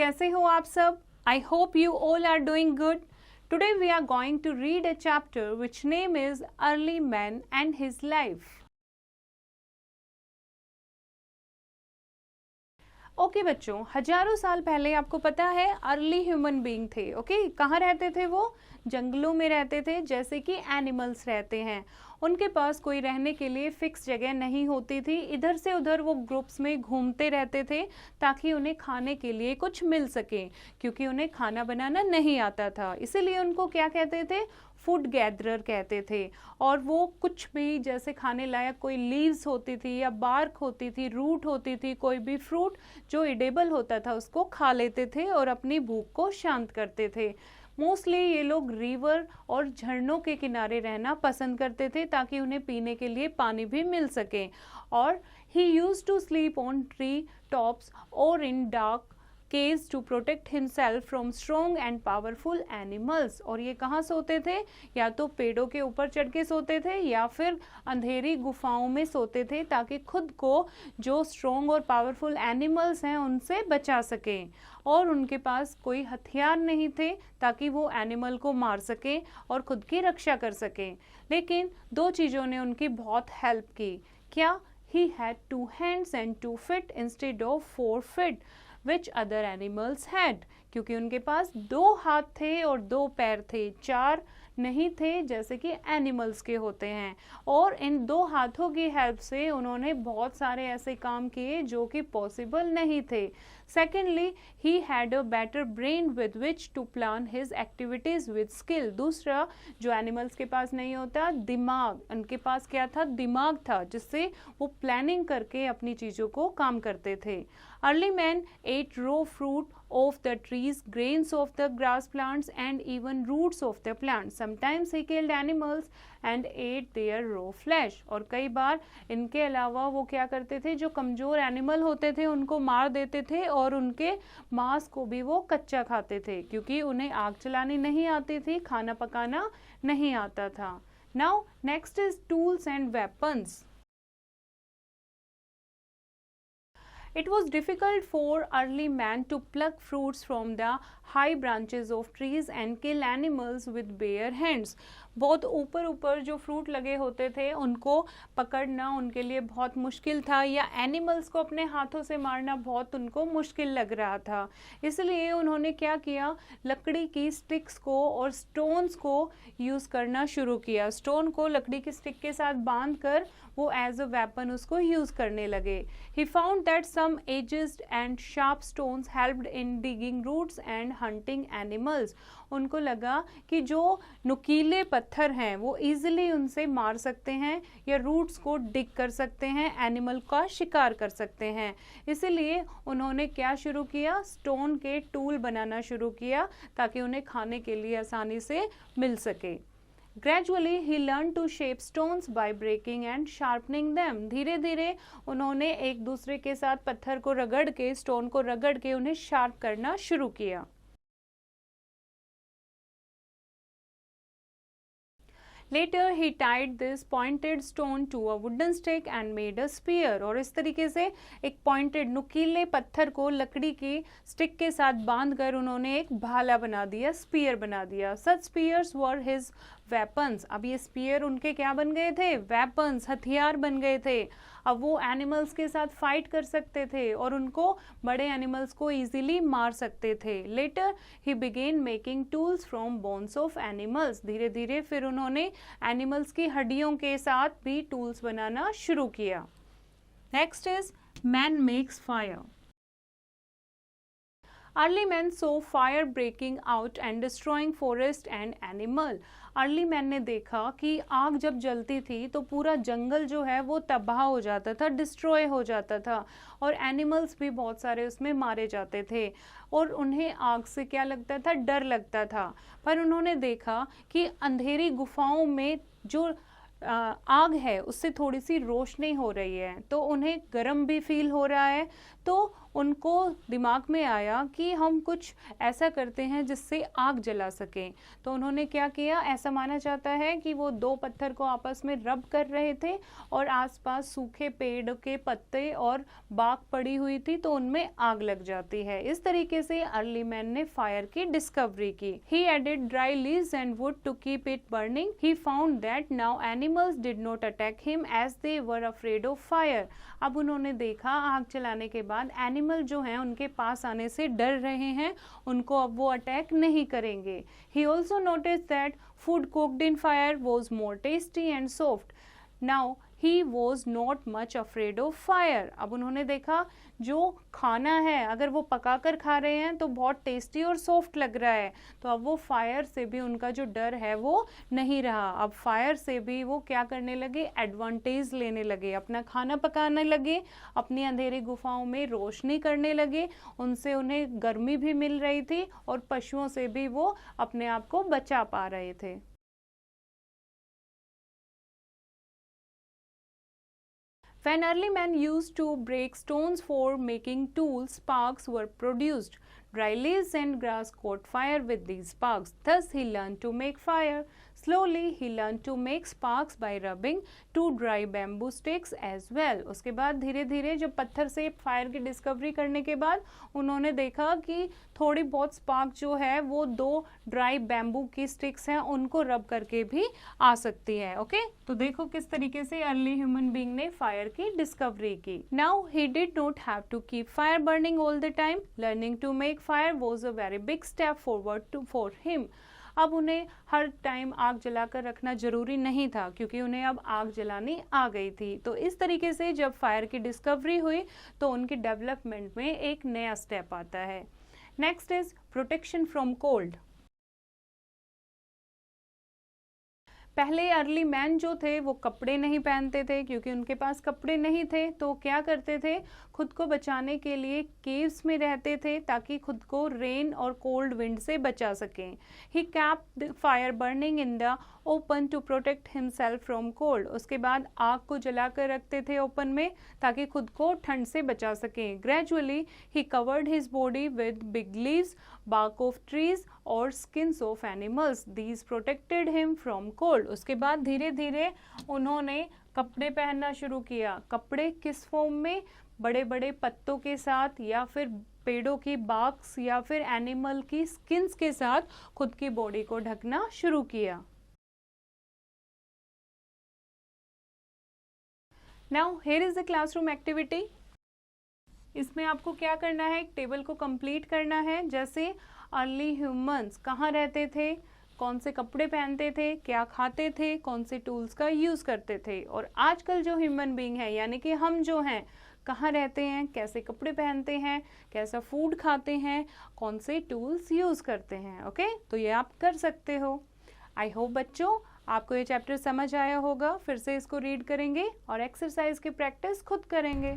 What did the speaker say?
कैसे हो आप सब? I hope you all are doing good. Today we are going to read a chapter which name is Early Man and His Life. Okay बच्चों, हजारों साल पहले आपको पता है अर्ली ह्यूमन बीइंग थे. ओके, कहाँ रहते थे वो? जंगलों में रहते थे, जैसे कि एनिमल्स रहते हैं. उनके पास कोई रहने के लिए फिक्स जगह नहीं होती थी. इधर से उधर वो ग्रुप्स में घूमते रहते थे ताकि उन्हें खाने के लिए कुछ मिल सके, क्योंकि उन्हें खाना बनाना नहीं आता था. इसीलिए उनको क्या कहते थे? फूड गैदरर कहते थे. और वो कुछ भी, जैसे खाने लायक कोई लीव्स होती थी या बार्क होती थी, रूट होती थी, कोई भी फ्रूट जो एडेबल होता था उसको खा लेते थे और अपनी भूख को शांत करते थे. मोस्टली ये लोग रिवर और झरनों के किनारे रहना पसंद करते थे ताकि उन्हें पीने के लिए पानी भी मिल सके. और he used to sleep on tree tops और in dark caves to protect himself from strong and powerful animals. और ये कहाँ सोते थे? या तो पेड़ों के ऊपर चढ़ के सोते थे या फिर अंधेरी गुफाओं में सोते थे ताकि खुद को जो स्ट्रॉन्ग और पावरफुल एनिमल्स हैं उनसे बचा सकें. और उनके पास कोई हथियार नहीं थे ताकि वो एनिमल को मार सकें और खुद की रक्षा कर सकें. लेकिन दो चीज़ों ने उनकी बहुत हेल्प की. क्या? He had 2 hands and 2 feet instead of 4 feet. Which other animals had? क्योंकि उनके पास 2 हाथ थे और 2 पैर थे, 4 नहीं थे जैसे कि एनिमल्स के होते हैं. और इन 2 हाथों की हेल्प से उन्होंने बहुत सारे ऐसे काम किए जो कि पॉसिबल नहीं थे. Secondly, he had a better brain with which to plan his activities with skill. दूसरा, जो एनिमल्स के पास नहीं होता, दिमाग. उनके पास क्या था? दिमाग था, जिससे वो प्लानिंग करके अपनी चीज़ों को काम करते थे. Early man ate raw fruit of the trees, grains of the grass plants, and even roots of the plants. Sometimes he killed animals and ate their raw flesh. और कई बार इनके अलावा वो क्या करते थे? जो कमज़ोर एनिमल होते थे उनको मार देते थे और उनके मांस को भी वो कच्चा खाते थे, क्योंकि उन्हें आग चलानी नहीं आती थी, खाना पकाना नहीं आता था. Now next is tools and weapons. It was difficult for early man to pluck fruits from the high branches of trees and kill animals with bare hands. बहुत ऊपर ऊपर जो फ्रूट लगे होते थे उनको पकड़ना उनके लिए बहुत मुश्किल था, या एनिमल्स को अपने हाथों से मारना बहुत उनको मुश्किल लग रहा था. इसलिए उन्होंने क्या किया? लकड़ी की स्टिक्स को और स्टोन्स को यूज़ करना शुरू किया. स्टोन को लकड़ी की स्टिक के साथ बांध कर वो एज अ वेपन उसको यूज़ करने लगे. He found that some edged and sharp stones helped in digging roots and hunting animals. उनको लगा कि जो नुकीले पत्थर हैं वो इजीली उनसे मार सकते हैं या रूट्स को डिग कर सकते हैं, एनिमल का शिकार कर सकते हैं. इसीलिए उन्होंने क्या शुरू किया? स्टोन के टूल बनाना शुरू किया ताकि उन्हें खाने के लिए आसानी से मिल सके. Gradually he learned to shape stones by breaking and sharpening them. धीरे धीरे उन्होंने एक दूसरे के साथ पत्थर को रगड़ के, स्टोन को रगड़ के उन्हें शार्प करना शुरू किया. Later he tied this pointed stone to a wooden stick and made a spear. और इस तरीके से एक पॉइंटेड नुकीले पत्थर को लकड़ी की स्टिक के साथ बांधकर उन्होंने एक भाला बना दिया, स्पीयर बना दिया. Such spears were his weapons. अब ये स्पीयर उनके क्या बन गए थे? वेपन्स, हथियार बन गए थे. अब वो एनिमल्स के साथ फाइट कर सकते थे और उनको बड़े एनिमल्स को इजीली मार सकते थे. Later he began making tools from bones of animals. धीरे धीरे फिर उन्होंने एनिमल्स की हड्डियों के साथ भी टूल्स बनाना शुरू किया. Next is man makes fire. Early men saw fire breaking out and destroying forest and animal. Early man ने देखा कि आग जब जलती थी तो पूरा जंगल जो है वो तबाह हो जाता था, डिस्ट्रॉय हो जाता था, और एनिमल्स भी बहुत सारे उसमें मारे जाते थे. और उन्हें आग से क्या लगता था? डर लगता था. पर उन्होंने देखा कि अंधेरी गुफाओं में जो आग है उससे थोड़ी सी रोशनी हो रही है, तो उन्हें गर्म भी फील हो रहा है. तो उनको दिमाग में आया कि हम कुछ ऐसा करते हैं जिससे आग जला सकें। तो उन्होंने क्या किया, ऐसा माना जाता है कि वो दो पत्थर को आपस में रब कर रहे थे और आसपास सूखे पेड़ के पत्ते और बाक पड़ी हुई थी तो उनमें आग लग जाती है। इस तरीके से अर्ली मैन ने फायर की डिस्कवरी की। He added dry leaves and wood to keep it burning. He found that now animals did not attack him as they were afraid of fire. अब उन्होंने देखा आग जलाने के बाद एनिमल जो हैं उनके पास आने से डर रहे हैं, उनको अब वो अटैक नहीं करेंगे। He also noticed that food cooked in fire was more tasty and soft. Now he was not much afraid of fire. अब उन्होंने देखा जो खाना है अगर वो पका कर खा रहे हैं तो बहुत टेस्टी और सॉफ्ट लग रहा है, तो अब वो फायर से भी उनका जो डर है वो नहीं रहा। अब फायर से भी वो क्या करने लगे, एडवांटेज लेने लगे, अपना खाना पकाने लगे, अपनी अंधेरी गुफाओं में रोशनी करने लगे, उनसे उन्हें गर्मी भी मिल रही थी और पशुओं से भी वो अपने आप को बचा पा रहे थे। When early men used to break stones for making tools, sparks were produced. Dry leaves and grass caught fire with these sparks. Thus he learned to make fire. Slowly he learned to make sparks by rubbing two dry bamboo sticks as well. उसके बाद धीरे धीरे जब पत्थर से fire की discovery करने के बाद उन्होंने देखा कि थोड़ी बहुत स्पार्क जो है वो दो ड्राई बैम्बू की स्टिक्स हैं उनको रब करके भी आ सकती है। ओके, तो देखो किस तरीके से अर्ली ह्यूमन बीइंग ने फायर की डिस्कवरी की। Now he did not have to keep fire burning all the time. Learning to make fire was a very big step forward for him. अब उन्हें हर टाइम आग जलाकर रखना जरूरी नहीं था क्योंकि उन्हें अब आग जलानी आ गई थी। तो इस तरीके से जब फायर की डिस्कवरी हुई तो उनकी डेवलपमेंट में एक नया स्टेप आता है। Next is protection from cold. पहले अर्ली मैन जो थे वो कपड़े नहीं पहनते थे क्योंकि उनके पास कपड़े नहीं थे, तो क्या करते थे, खुद को बचाने के लिए केव्स में रहते थे ताकि खुद को रेन और कोल्ड विंड से बचा सकें। He kept the fire burning in the open to protect himself from cold. उसके बाद आग को जलाकर रखते थे ओपन में ताकि खुद को ठंड से बचा सकें। Gradually he covered his body with big leaves, bark of trees और skins of animals. These protected him from cold. उसके बाद धीरे धीरे उन्होंने कपड़े पहनना शुरू किया। कपड़े किस फॉर्म में, बड़े बड़े पत्तों के साथ या फिर पेड़ों की बार्क्स या फिर एनिमल की स्किन्स के साथ खुद की बॉडी को ढकना शुरू किया। Now here is the classroom activity. इसमें आपको क्या करना है, एक टेबल को कंप्लीट करना है। जैसे अर्ली ह्यूमंस कहाँ रहते थे, कौन से कपड़े पहनते थे, क्या खाते थे, कौन से टूल्स का यूज़ करते थे, और आजकल जो ह्यूमन बीइंग है यानी कि हम जो हैं कहाँ रहते हैं, कैसे कपड़े पहनते हैं, कैसा फूड खाते हैं, कौन से टूल्स यूज़ करते हैं। ओके, तो ये आप कर सकते हो। आई होप बच्चों आपको ये चैप्टर समझ आया होगा। फिर से इसको रीड करेंगे और एक्सरसाइज की प्रैक्टिस खुद करेंगे।